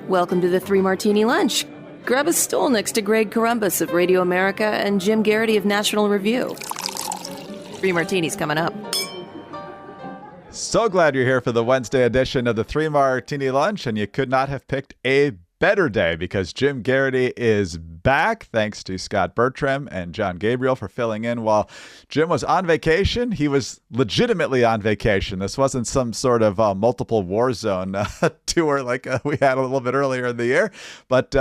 Welcome to the Three Martini Lunch. Grab a stool next to Greg Corombos of Radio America and Jim Geraghty of National Review. Three Martinis coming up. So glad you're here for the Wednesday edition of the Three Martini Lunch, and you could not have picked a better day because Jim Geraghty is back, thanks to Scott Bertram and John Gabriel for filling in while Jim was on vacation. He was legitimately on vacation. This wasn't some sort of multiple war zone tour like we had a little bit earlier in the year. But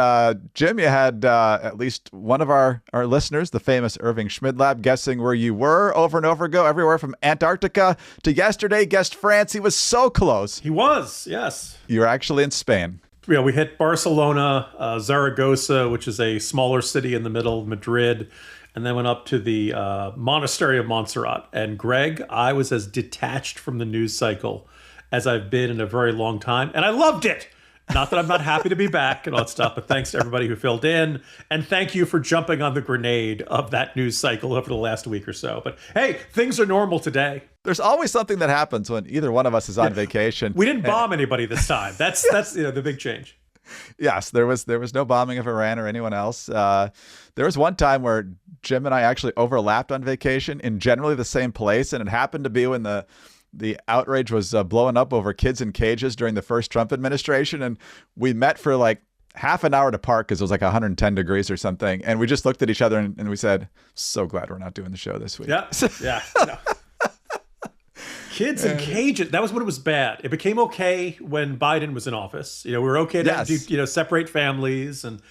Jim, you had at least one of our listeners, the famous Irving Schmidlab, guessing where you were over and over ago, everywhere from Antarctica to yesterday, guessed France. He was so close. He was, yes. You're actually in Spain. Yeah, we hit Barcelona, Zaragoza, which is a smaller city in the middle of Madrid, and then went up to the Monastery of Montserrat. And Greg, I was as detached from the news cycle as I've been in a very long time, and I loved it. Not that I'm not happy to be back and all that stuff, but thanks to everybody who filled in, and thank you for jumping on the grenade of that news cycle over the last week or so. But hey, things are normal today. There's always something that happons when either one of us is on vacation. We didn't bomb anybody this time. That's the big change. Yes, there was no bombing of Iran or anyone else. There was one time where Jim and I actually overlapped on vacation in generally the same place, and it happened to be when the outrage was blowing up over kids in cages during the first Trump administration, and we met for like half an hour to park because it was like 110 degrees or something, and we just looked at each other and we said, "So glad we're not doing the show this week." Yeah. No. Kids in cages. That was when it was bad. It became okay when Biden was in office. We were okay to separate families and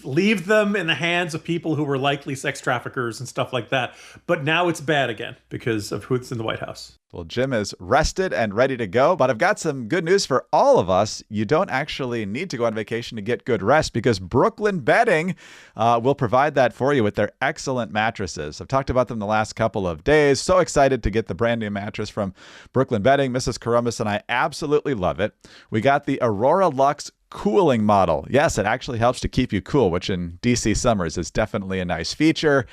leave them in the hands of people who were likely sex traffickers and stuff like that. But now it's bad again because of who's in the White House. Well, Jim is rested and ready to go, but I've got some good news for all of us. You don't actually need to go on vacation to get good rest because Brooklyn Bedding will provide that for you with their excellent mattresses. I've talked about them the last couple of days. So excited to get the brand new mattress from Brooklyn Bedding. Mrs. Corombos and I absolutely love it. We got the Aurora Luxe cooling model. Yes, it actually helps to keep you cool, which in DC summers is definitely a nice feature.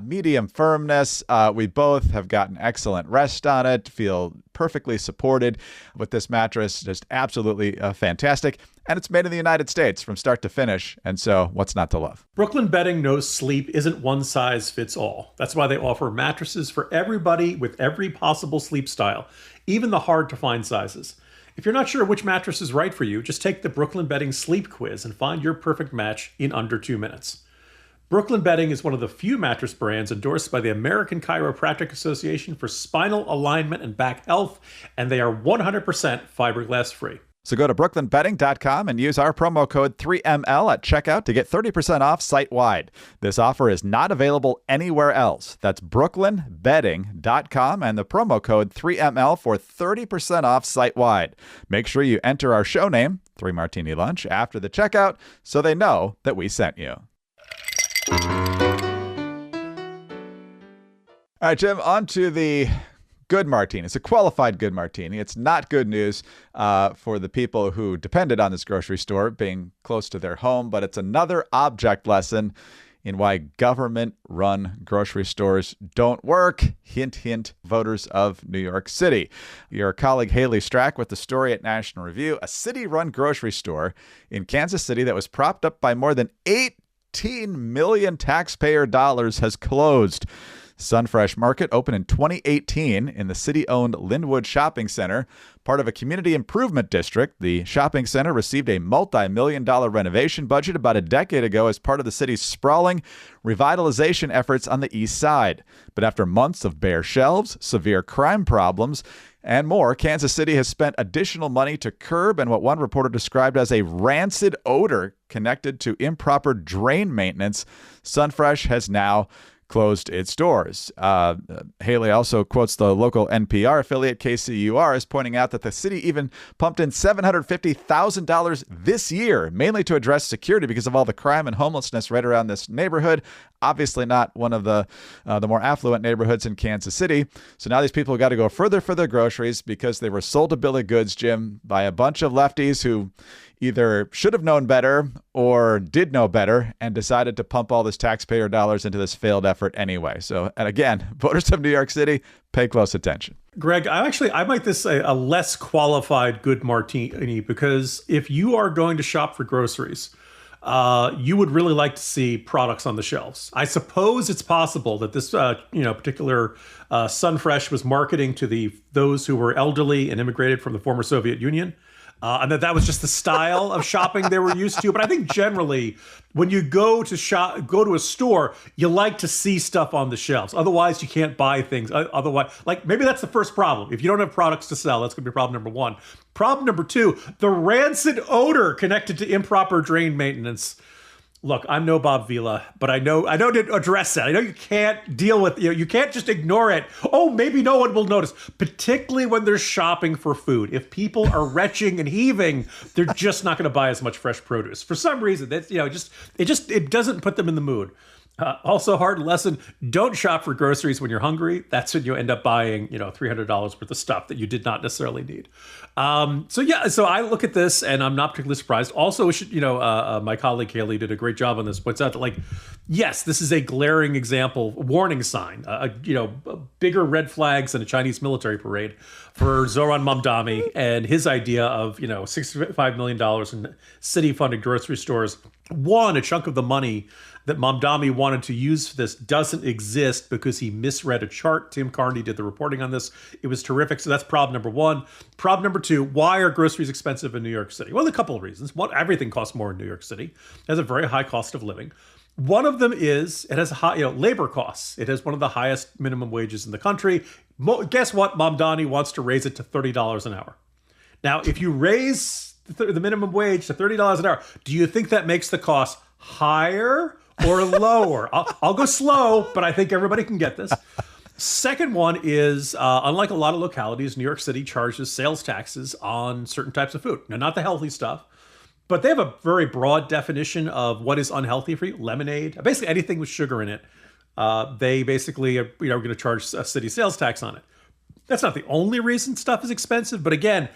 Medium firmness. We both have gotten excellent rest on it, feel perfectly supported with this mattress. Just absolutely fantastic. And it's made in the United States from start to finish. And so what's not to love? Brooklyn Bedding knows sleep isn't one size fits all. That's why they offer mattresses for everybody with every possible sleep style, even the hard to find sizes. If you're not sure which mattress is right for you, just take the Brooklyn Bedding Sleep Quiz and find your perfect match in under 2 minutes. Brooklyn Bedding is one of the few mattress brands endorsed by the American Chiropractic Association for spinal alignment and back health, and they are 100% fiberglass free. So go to brooklynbedding.com and use our promo code 3ML at checkout to get 30% off site-wide. This offer is not available anywhere else. That's brooklynbedding.com and the promo code 3ML for 30% off site-wide. Make sure you enter our show name, 3 Martini Lunch, after the checkout so they know that we sent you. All right, Jim, on to the good martini. It's a qualified good martini. It's not good news for the people who depended on this grocery store being close to their home, but it's another object lesson in why government-run grocery stores don't work. Hint, hint, voters of New York City. Your colleague Haley Strack with the story at National Review, a city-run grocery store in Kansas City that was propped up by more than 18 million taxpayer dollars has closed. Sunfresh Market opened in 2018 in the city-owned Linwood Shopping Center, part of a community improvement district. The shopping center received a multi-million-dollar renovation budget about a decade ago as part of the city's sprawling revitalization efforts on the east side. But after months of bare shelves, severe crime problems, and more, Kansas City has spent additional money to curb and what one reporter described as a rancid odor connected to improper drain maintenance. Sunfresh has now closed its doors. Haley also quotes the local NPR affiliate KCUR as pointing out that the city even pumped in $750,000 this year, mainly to address security because of all the crime and homelessness right around this neighborhood. Obviously not one of the more affluent neighborhoods in Kansas City. So now these people got to go further for their groceries because they were sold a bill of goods, Jim, by a bunch of lefties who either should have known better or did know better and decided to pump all this taxpayer dollars into this failed effort anyway. So, and again, voters of New York City, pay close attention. Greg, I might this say a less qualified good martini, because if you are going to shop for groceries, you would really like to see products on the shelves. I suppose it's possible that this, particular Sunfresh was marketing to those who were elderly and immigrated from the former Soviet Union, and that was just the style of shopping they were used to. But I think generally, when you go to a store, you like to see stuff on the shelves. Otherwise, you can't buy things. Otherwise, like maybe that's the first problem. If you don't have products to sell, that's going to be problem number one. Problem number two, the rancid odor connected to improper drain maintenance. Look, I'm no Bob Vila, but I know to address that. I know you can't deal with, you can't just ignore it. Oh, maybe no one will notice, particularly when they're shopping for food. If people are retching and heaving, they're just not going to buy as much fresh produce. For some reason, that's, it doesn't put them in the mood. Also, hard lesson, don't shop for groceries when you're hungry. That's when you end up buying, $300 worth of stuff that you did not necessarily need. So I look at this and I'm not particularly surprised. Also, my colleague Haley did a great job on this, points out that, yes, this is a glaring example, warning sign, bigger red flags than a Chinese military parade for Zoran Mamdani and his idea of, $65 million in city-funded grocery stores. One, a chunk of the money that Mamdani wanted to use for this doesn't exist because he misread a chart. Tim Carney did the reporting on this. It was terrific. So that's problem number one. Problem number two, why are groceries expensive in New York City? Well, a couple of reasons. One, everything costs more in New York City. It has a very high cost of living. One of them is it has high, labor costs. It has one of the highest minimum wages in the country. Guess what? Mamdani wants to raise it to $30 an hour. Now, if you raise the minimum wage to $30 an hour, do you think that makes the cost higher or lower? I'll go slow, but I think everybody can get this. Second one is, unlike a lot of localities, New York City charges sales taxes on certain types of food. Now, not the healthy stuff, but they have a very broad definition of what is unhealthy for you. Lemonade, basically anything with sugar in it. They basically are going to charge a city sales tax on it. That's not the only reason stuff is expensive, but again,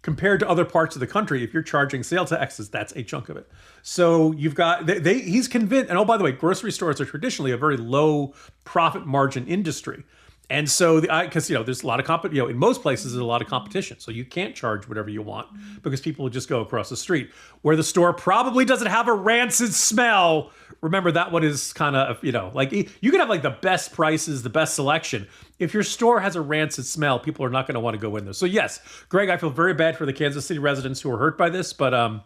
compared to other parts of the country, if you're charging sales taxes, that's a chunk of it. So you've got, he's convinced, and oh, by the way, grocery stores are traditionally a very low profit margin industry. And so, because, there's a lot of in most places, there's a lot of competition. So you can't charge whatever you want because people will just go across the street. Where the store probably doesn't have a rancid smell. Remember, that one is kind of, you can have the best prices, the best selection. If your store has a rancid smell, people are not going to want to go in there. So yes, Greg, I feel very bad for the Kansas City residents who were hurt by this. But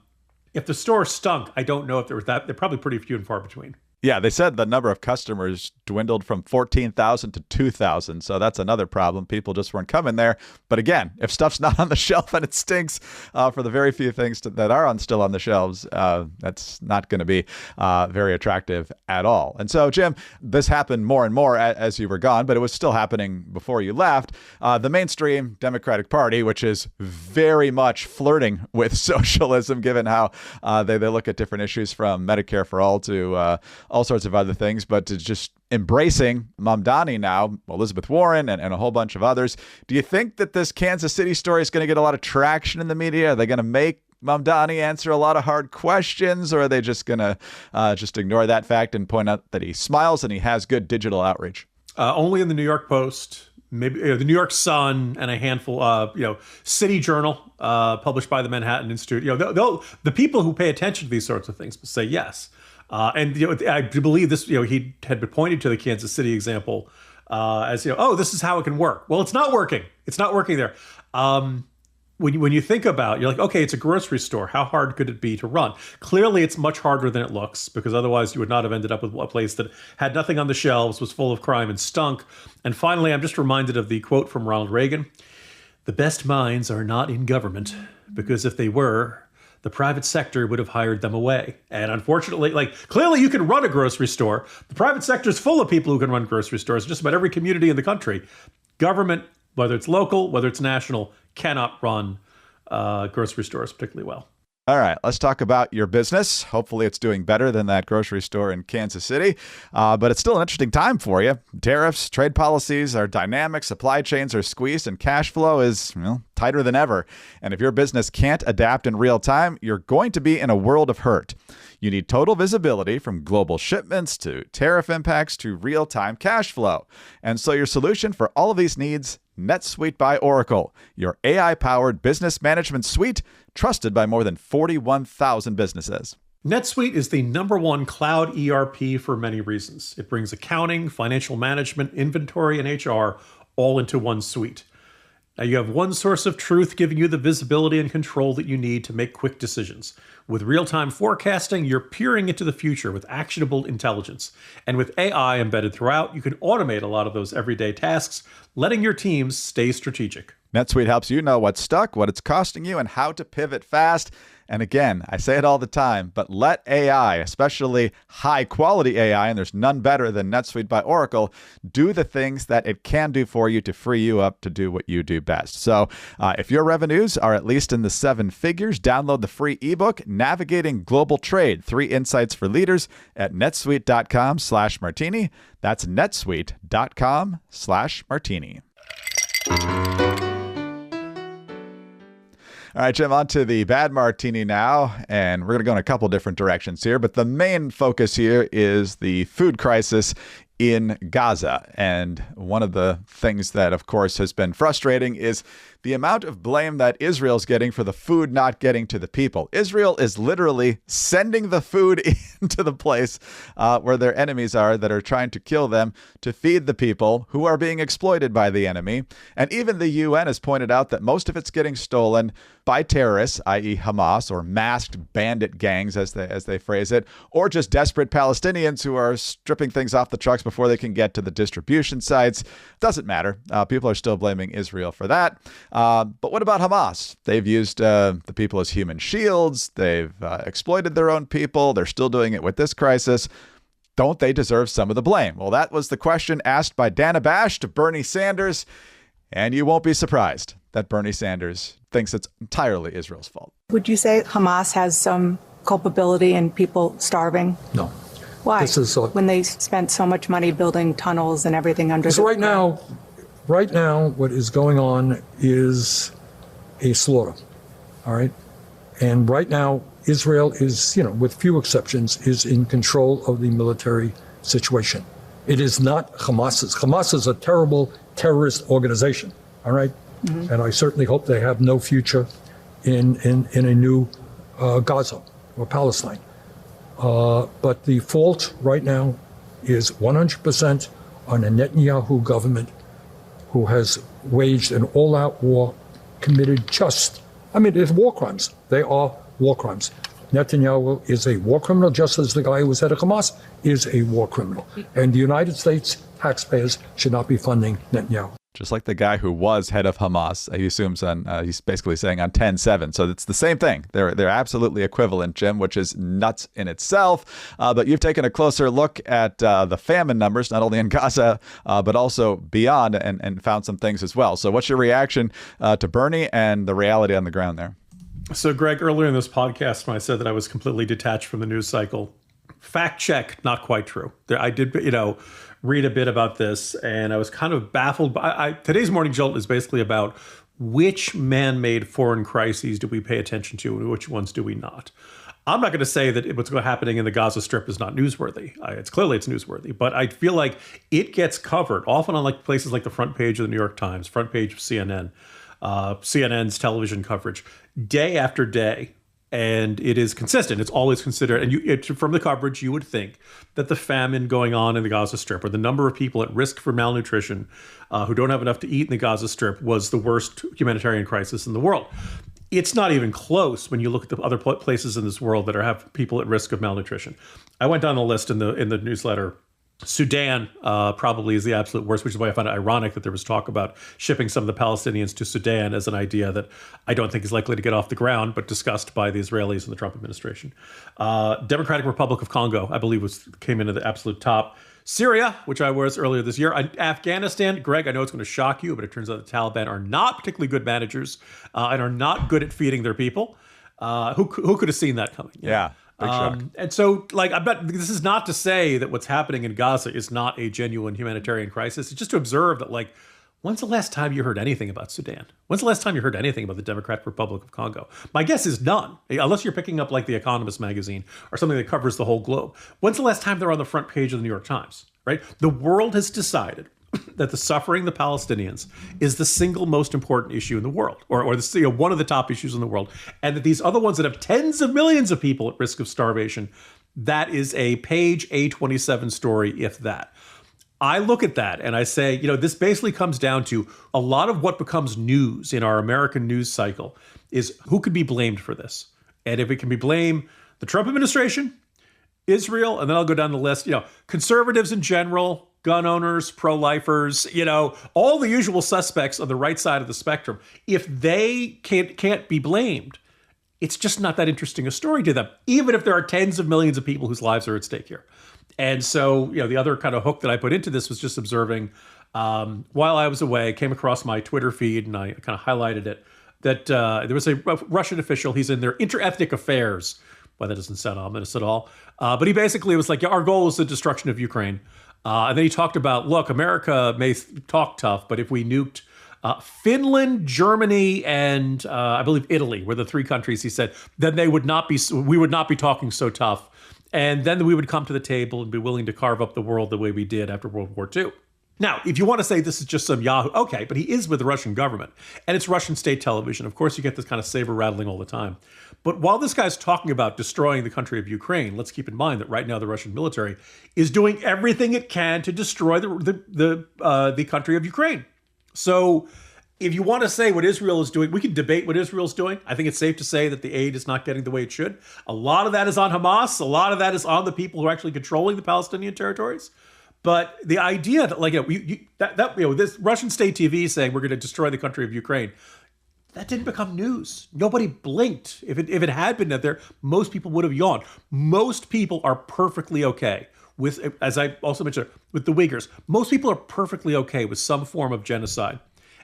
if the store stunk, I don't know if there was that. They're probably pretty few and far between. Yeah, they said the number of customers dwindled from 14,000 to 2,000. So that's another problem. People just weren't coming there. But again, if stuff's not on the shelf and it stinks for the very few things that are still on the shelves, that's not going to be very attractive at all. And so, Jim, this happened more and more as you were gone, but it was still happening before you left. The mainstream Democratic Party, which is very much flirting with socialism, given how they look at different issues from Medicare for all to all sorts of other things, but to just embracing Mamdani now, Elizabeth Warren and a whole bunch of others. Do you think that this Kansas City story is going to get a lot of traction in the media? Are they going to make Mamdani answer a lot of hard questions, or are they just going to just ignore that fact and point out that he smiles and he has good digital outreach? Only in the New York Post, maybe the New York Sun, and a handful, City Journal, published by the Manhattan Institute. The people who pay attention to these sorts of things will say yes. And I do believe this. He had been pointed to the Kansas City example as this is how it can work. Well, it's not working. It's not working there. When you think about, you're like, okay, it's a grocery store. How hard could it be to run? Clearly, it's much harder than it looks, because otherwise you would not have ended up with a place that had nothing on the shelves, was full of crime and stunk. And finally, I'm just reminded of the quote from Ronald Reagan: "The best minds are not in government, because if they were, the private sector would have hired them away." And unfortunately, clearly you can run a grocery store. The private sector is full of people who can run grocery stores, just about every community in the country. Government, whether it's local, whether it's national, cannot run grocery stores particularly well. All right, let's talk about your business. Hopefully it's doing better than that grocery store in Kansas City, but it's still an interesting time for you. Tariffs, trade policies are dynamic, supply chains are squeezed, and cash flow is, tighter than ever. And if your business can't adapt in real time, you're going to be in a world of hurt. You need total visibility from global shipments to tariff impacts to real-time cash flow. And so your solution for all of these needs, NetSuite by Oracle, your AI-powered business management suite trusted by more than 41,000 businesses. NetSuite is the #1 cloud ERP for many reasons. It brings accounting, financial management, inventory, and HR all into one suite. Now you have one source of truth giving you the visibility and control that you need to make quick decisions. With real-time forecasting, you're peering into the future with actionable intelligence. And with AI embedded throughout, you can automate a lot of those everyday tasks, letting your teams stay strategic. NetSuite helps you know what's stuck, what it's costing you, and how to pivot fast. And again, I say it all the time, but let AI, especially high-quality AI, and there's none better than NetSuite by Oracle, do the things that it can do for you to free you up to do what you do best. So if your revenues are at least in the 7 figures, download the free ebook, Navigating Global Trade, 3 Insights for Leaders at netsuite.com/martini. That's netsuite.com/martini. All right, Jim, on to the bad martini now, and we're going to go in a couple different directions here, but the main focus here is the food crisis in Gaza. And one of the things that, of course, has been frustrating is the amount of blame that Israel's getting for the food not getting to the people. Israel is literally sending the food into the place where their enemies are that are trying to kill them to feed the people who are being exploited by the enemy. And even the UN has pointed out that most of it's getting stolen by terrorists, i.e. Hamas, or masked bandit gangs, as they phrase it, or just desperate Palestinians who are stripping things off the trucks before they can get to the distribution sites. Doesn't matter. People are still blaming Israel for that. But what about Hamas? They've used the people as human shields. They've exploited their own people. They're still doing it with this crisis. Don't they deserve some of the blame? Well, that was the question asked by Dana Bash to Bernie Sanders. And you won't be surprised that Bernie Sanders thinks it's entirely Israel's fault. Would you say Hamas has some culpability in people starving? No. Why? When they spent so much money building tunnels and everything under the ground? Right now, what is going on is a slaughter, all right? And right now, Israel is, with few exceptions, is in control of the military situation. It is not Hamas's. Hamas is a terrible terrorist organization, all right? Mm-hmm. And I certainly hope they have no future in a new Gaza or Palestine. But the fault right now is 100% on a Netanyahu government who has waged an all-out war, committed it's war crimes. They are war crimes. Netanyahu is a war criminal, just as the guy who was head of Hamas is a war criminal. And the United States taxpayers should not be funding Netanyahu. Just like the guy who was head of Hamas, he assumes he's basically saying on 10/7. So it's the same thing. They're absolutely equivalent, Jim, which is nuts in itself. But you've taken a closer look at the famine numbers, not only in Gaza, but also beyond, and found some things as well. So what's your reaction to Bernie and the reality on the ground there? So, Greg, earlier in this podcast, when I said that I was completely detached from the news cycle, fact check, not quite true. I did, read a bit about this, and I was kind of baffled. Today's Morning Jolt is basically about which man-made foreign crises do we pay attention to and which ones do we not. I'm not going to say that what's happening in the Gaza Strip is not newsworthy. It's newsworthy, but I feel like it gets covered often on places like the front page of the New York Times, front page of CNN, CNN's television coverage, day after day. And it is consistent. It's always considered. And from the coverage, you would think that the famine going on in the Gaza Strip, or the number of people at risk for malnutrition who don't have enough to eat in the Gaza Strip, was the worst humanitarian crisis in the world. It's not even close when you look at the other places in this world that have people at risk of malnutrition. I went down the list in the newsletter. Sudan probably is the absolute worst, which is why I found it ironic that there was talk about shipping some of the Palestinians to Sudan as an idea that I don't think is likely to get off the ground, but discussed by the Israelis and the Trump administration. Democratic Republic of Congo, I believe, came into the absolute top. Syria, which I was earlier this year. Afghanistan, Greg, I know it's going to shock you, but it turns out the Taliban are not particularly good managers and are not good at feeding their people. Who could have seen that coming? Yeah. And so, this is not to say that what's happening in Gaza is not a genuine humanitarian crisis. It's just to observe that, When's the last time you heard anything about Sudan? When's the last time you heard anything about the Democratic Republic of Congo? My guess is none, unless you're picking up like The Economist magazine or something that covers the whole globe. When's the last time they're on the front page of the New York Times, right? The world has decided that the suffering of the Palestinians is the single most important issue in the world, or the, one of the top issues in the world, and that these other ones that have tens of millions of people at risk of starvation, that is a page A27 story, if that. I look at that and I say, this basically comes down to a lot of what becomes news in our American news cycle is who could be blamed for this. And if it can be blamed, the Trump administration, Israel, and then I'll go down the list, conservatives in general, gun owners, pro-lifers, all the usual suspects on the right side of the spectrum. If they can't be blamed, it's just not that interesting a story to them, even if there are tens of millions of people whose lives are at stake here. And so, the other kind of hook that I put into this was just observing, while I was away, came across my Twitter feed, and I kind of highlighted it, that there was a Russian official. He's in their interethnic affairs. Well, that doesn't sound ominous at all. But he basically was like, our goal is the destruction of Ukraine. And then he talked about, look, America may talk tough, but if we nuked Finland, Germany, and I believe Italy were the three countries, he said, then we would not be talking so tough. And then we would come to the table and be willing to carve up the world the way we did after World War II. Now, if you want to say this is just some Yahoo, okay, but he is with the Russian government, and it's Russian state television. Of course, you get this kind of saber rattling all the time. But while this guy's talking about destroying the country of Ukraine, let's keep in mind that right now the Russian military is doing everything it can to destroy the country of Ukraine. So if you want to say what Israel is doing, we can debate what Israel's doing. I think it's safe to say that the aid is not getting the way it should. A lot of that is on Hamas. A lot of that is on the people who are actually controlling the Palestinian territories. But the idea that this Russian state TV saying we're going to destroy the country of Ukraine, that didn't become news. Nobody blinked. If it had been out there, most people would have yawned. Most people are perfectly okay with, as I also mentioned, with the Uyghurs. Most people are perfectly okay with some form of genocide,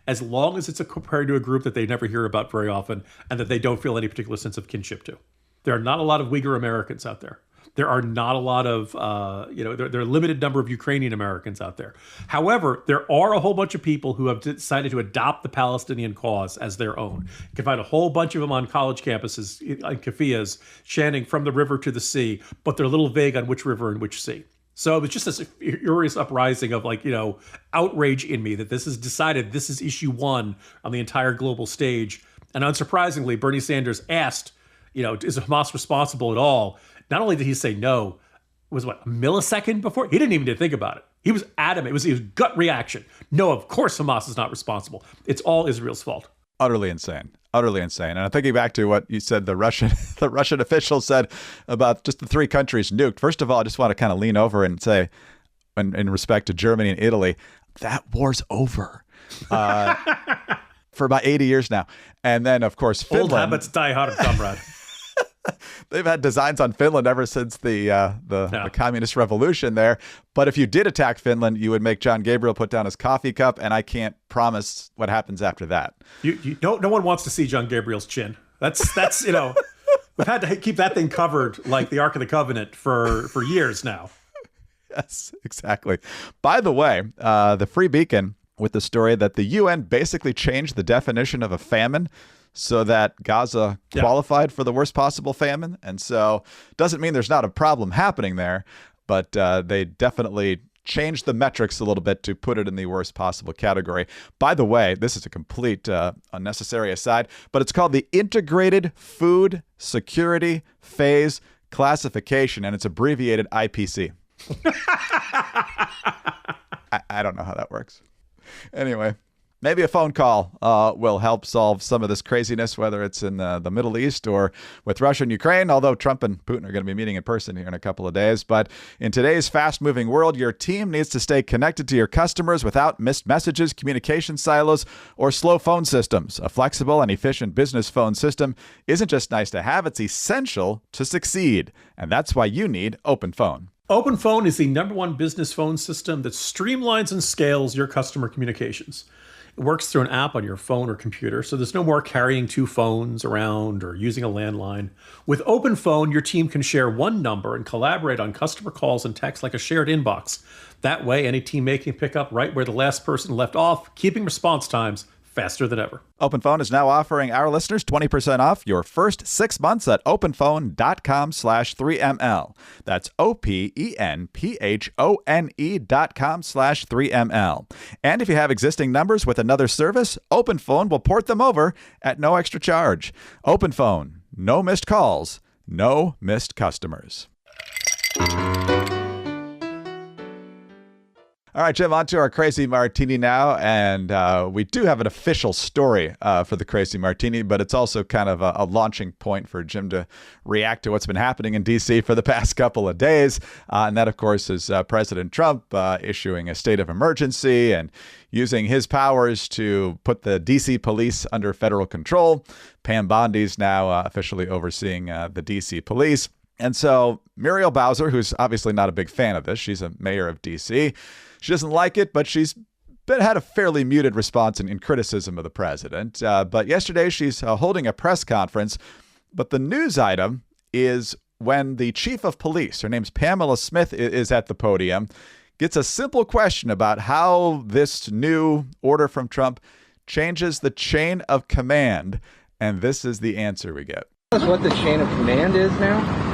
as long as it's compared to a group that they never hear about very often and that they don't feel any particular sense of kinship to. There are not a lot of Uyghur Americans out there. There are not a lot of, there are a limited number of Ukrainian Americans out there. However, there are a whole bunch of people who have decided to adopt the Palestinian cause as their own. You can find a whole bunch of them on college campuses, in keffiyehs, chanting from the river to the sea, but they're a little vague on which river and which sea. So it was just this furious uprising of outrage in me that this is decided, this is issue one on the entire global stage. And unsurprisingly, Bernie Sanders asked, is Hamas responsible at all? Not only did he say no, it was a millisecond before? He didn't even need to think about it. He was adamant. It was his gut reaction. No, of course Hamas is not responsible. It's all Israel's fault. Utterly insane. Utterly insane. And I'm thinking back to what you said the Russian official said about just the three countries nuked. First of all, I just want to kind of lean over and say, in respect to Germany and Italy, that war's over for about 80 years now. And then, of course, Finland. Old habits die hard, comrade. They've had designs on Finland ever since the communist revolution there. But if you did attack Finland, you would make John Gabriel put down his coffee cup, and I can't promise what happens after that. No one wants to see John Gabriel's chin. That's we've had to keep that thing covered like the Ark of the Covenant for years now. Yes, exactly. By the way, the Free Beacon with the story that the UN basically changed the definition of a famine so that Gaza qualified for the worst possible famine. And so doesn't mean there's not a problem happening there, but they definitely changed the metrics a little bit to put it in the worst possible category. By the way, this is a complete unnecessary aside, but it's called the Integrated Food Security Phase Classification, and it's abbreviated IPC. I don't know how that works. Anyway. Maybe a phone call will help solve some of this craziness, whether it's in the Middle East or with Russia and Ukraine, although Trump and Putin are going to be meeting in person here in a couple of days. But in today's fast-moving world, your team needs to stay connected to your customers without missed messages, communication silos, or slow phone systems. A flexible and efficient business phone system isn't just nice to have, it's essential to succeed. And that's why you need OpenPhone. OpenPhone is the #1 business phone system that streamlines and scales your customer communications. It works through an app on your phone or computer, so there's no more carrying two phones around or using a landline. With Open Phone, your team can share one number and collaborate on customer calls and texts like a shared inbox. That way, any teammate can pick up right where the last person left off, keeping response times faster than ever. OpenPhone is now offering our listeners 20% off your first 6 months at openphone.com/3ml. That's OPENPHONE.com/3ml. And if you have existing numbers with another service, OpenPhone will port them over at no extra charge. OpenPhone, no missed calls, no missed customers. All right, Jim, on to our Crazy Martini now. And we do have an official story for the Crazy Martini, but it's also kind of a launching point for Jim to react to what's been happening in D.C. for the past couple of days. And that, of course, is President Trump issuing a state of emergency and using his powers to put the D.C. police under federal control. Pam Bondi's now officially overseeing the D.C. police. And so Muriel Bowser, who's obviously not a big fan of this, she's a mayor of D.C., she doesn't like it, but she's had a fairly muted response in criticism of the president. But yesterday she's holding a press conference. But the news item is when the chief of police, her name's Pamela Smith, is at the podium, gets a simple question about how this new order from Trump changes the chain of command. And this is the answer we get. What the chain of command is now?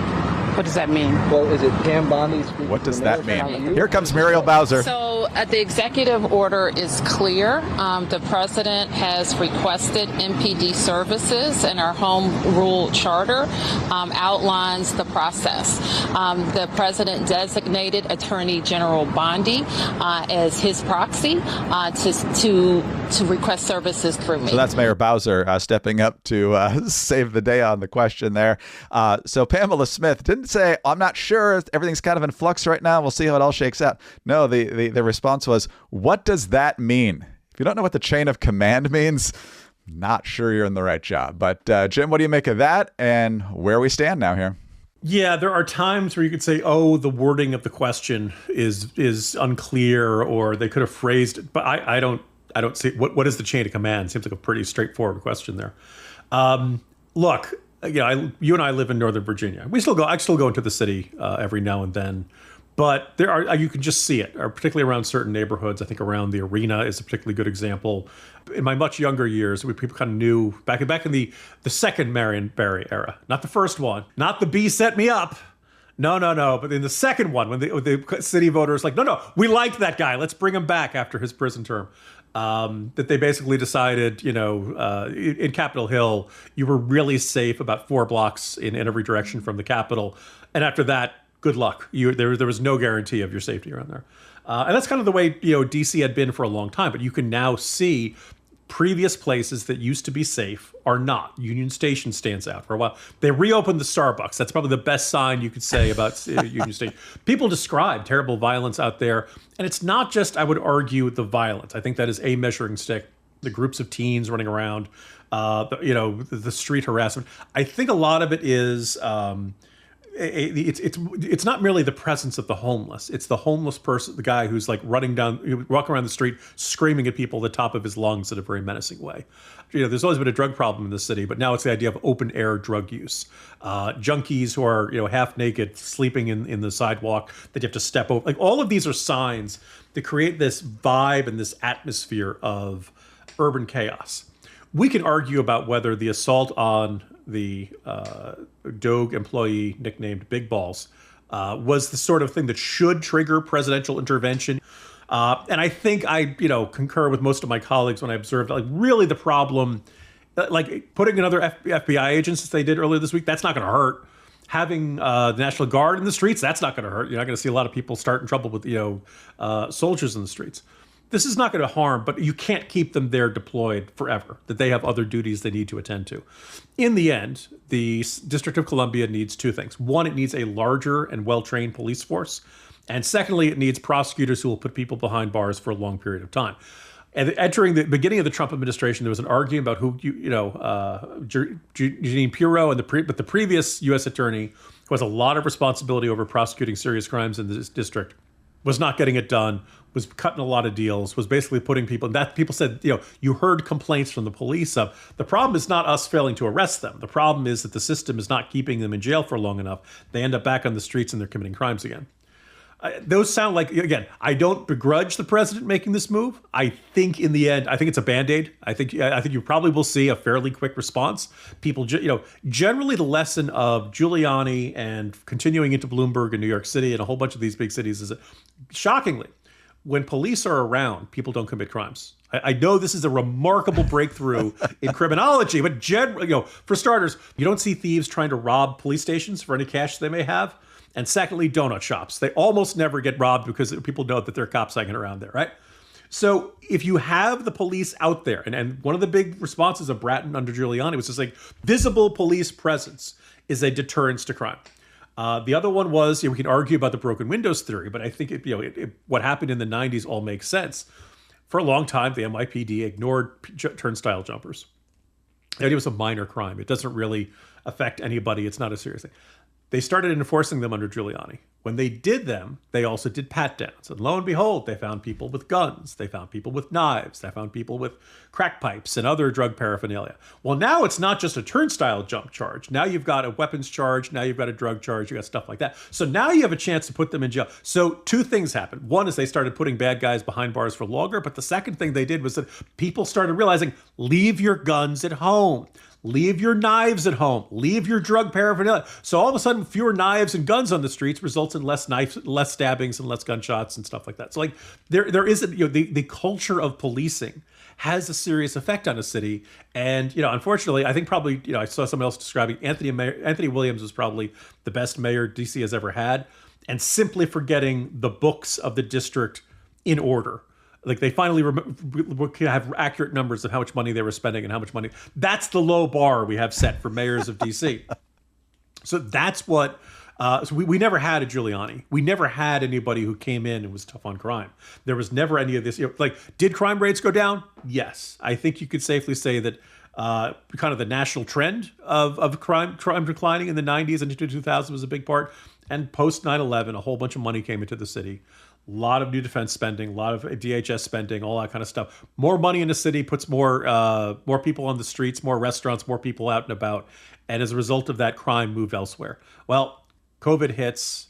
What does that mean? Well, is it Pam Bondi? What does that mean? Here comes Muriel Bowser. So the executive order is clear. The president has requested MPD services, and our home rule charter outlines the process. The president designated Attorney General Bondi as his proxy to request services through me. So that's Mayor Bowser stepping up to save the day on the question there. So Pamela Smith didn't say, I'm not sure, everything's kind of in flux right now, we'll see how it all shakes out. No, the response was, what does that mean? If you don't know what the chain of command means, not sure you're in the right job. But Jim, what do you make of that and where we stand now here? Yeah, there are times where you could say, oh, the wording of the question is unclear, or they could have phrased it, but I don't see what is the chain of command. Seems like a pretty straightforward question there. Look, you and I live in Northern Virginia. I still go into the city every now and then, but there are you can just see it, or particularly around certain neighborhoods. I think around the Arena is a particularly good example. In my much younger years, people kind of knew back in the second Marion Barry era, not the first one, not the B set me up. No. But in the second one, when the city voters like, no, we liked that guy. Let's bring him back after his prison term. That they basically decided, in Capitol Hill, you were really safe about 4 blocks in every direction from the Capitol. And after that, good luck. There was no guarantee of your safety around there. And that's kind of the way, D.C. had been for a long time. But you can now see previous places that used to be safe are not. Union Station stands out for a while. They reopened the Starbucks. That's probably the best sign you could say about Union Station. People describe terrible violence out there. And it's not just, I would argue, the violence. I think that is a measuring stick. The groups of teens running around, the street harassment. I think a lot of it is... It's not merely the presence of the homeless. It's the homeless person, the guy who's like walking around the street, screaming at people at the top of his lungs in a very menacing way. There's always been a drug problem in the city, but now it's the idea of open air drug use. Junkies who are, half naked, sleeping in the sidewalk that you have to step over. Like, all of these are signs that create this vibe and this atmosphere of urban chaos. We can argue about whether the assault on the Doge employee nicknamed Big Balls was the sort of thing that should trigger presidential intervention. And I think I, concur with most of my colleagues when I observed, like, really the problem, like putting another FBI agents, as they did earlier this week, that's not going to hurt. Having the National Guard in the streets, that's not going to hurt. You're not going to see a lot of people start in trouble with, soldiers in the streets. This is not going to harm, but you can't keep them there deployed forever, that they have other duties they need to attend to. In the end, the District of Columbia needs 2 things. One, it needs a larger and well-trained police force. And secondly, it needs prosecutors who will put people behind bars for a long period of time. And entering the beginning of the Trump administration, there was an argument about who, Jeanine Pirro, but the previous U.S. attorney, who has a lot of responsibility over prosecuting serious crimes in this district, was not getting it done, was cutting a lot of deals, was basically putting people, that people said, you heard complaints from the police of, the problem is not us failing to arrest them. The problem is that the system is not keeping them in jail for long enough. They end up back on the streets and they're committing crimes again. Those sound like, again, I don't begrudge the president making this move. I think in the end, I think it's a Band-Aid. I think you probably will see a fairly quick response. People, generally the lesson of Giuliani and continuing into Bloomberg in New York City and a whole bunch of these big cities is that, shockingly, when police are around, people don't commit crimes. I know this is a remarkable breakthrough in criminology, but generally, for starters, you don't see thieves trying to rob police stations for any cash they may have. And secondly, donut shops. They almost never get robbed because people know that there are cops hanging around there, right? So if you have the police out there, and one of the big responses of Bratton under Giuliani was just like, visible police presence is a deterrence to crime. The other one was, we can argue about the broken windows theory, but I think what happened in the 90s all makes sense. For a long time, the NYPD ignored turnstile jumpers. The idea was a minor crime. It doesn't really affect anybody. It's not a serious thing. They started enforcing them under Giuliani. When they did them, they also did pat-downs. And lo and behold, they found people with guns. They found people with knives. They found people with crack pipes and other drug paraphernalia. Well, now it's not just a turnstile jump charge. Now you've got a weapons charge. Now you've got a drug charge. You got stuff like that. So now you have a chance to put them in jail. So two things happened. One is they started putting bad guys behind bars for longer. But the second thing they did was that people started realizing, leave your guns at home. Leave your knives at home. Leave your drug paraphernalia. So all of a sudden, fewer knives and guns on the streets results in less knives, less stabbings, and less gunshots and stuff like that. So like there is the culture of policing has a serious effect on a city. And unfortunately, I think probably I saw someone else describing Anthony Williams was probably the best mayor DC has ever had, and simply forgetting the books of the district in order. Like they finally have accurate numbers of how much money they were spending and how much money. That's the low bar we have set for mayors of DC. So that's what. So we never had a Giuliani. We never had anybody who came in and was tough on crime. There was never any of this. Did crime rates go down? Yes, I think you could safely say that. Kind of the national trend of crime declining in the 90s and into 2000 was a big part. And post 9/11, a whole bunch of money came into the city. A lot of new defense spending, a lot of DHS spending, all that kind of stuff. More money in the city puts more people on the streets, more restaurants, more people out and about. And as a result of that, crime moved elsewhere. Well, COVID hits,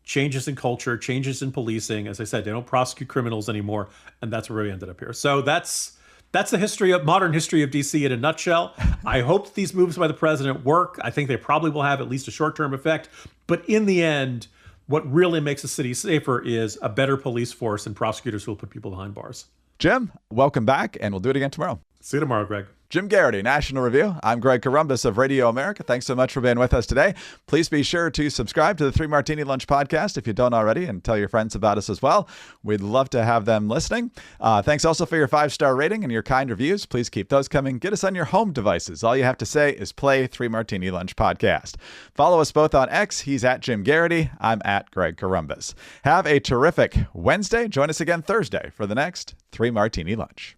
changes in culture, changes in policing. As I said, they don't prosecute criminals anymore. And that's where we ended up here. So that's the modern history of DC in a nutshell. I hope these moves by the president work. I think they probably will have at least a short-term effect. But in the end, what really makes a city safer is a better police force and prosecutors who will put people behind bars. Jim, welcome back, and we'll do it again tomorrow. See you tomorrow, Greg. Jim Geraghty, National Review. I'm Greg Corombos of Radio America. Thanks so much for being with us today. Please be sure to subscribe to the 3 Martini Lunch podcast if you don't already, and tell your friends about us as well. We'd love to have them listening. Thanks also for your 5-star rating and your kind reviews. Please keep those coming. Get us on your home devices. All you have to say is play 3 Martini Lunch podcast. Follow us both on X. He's at Jim Geraghty. I'm at Greg Corombos. Have a terrific Wednesday. Join us again Thursday for the next 3 Martini Lunch.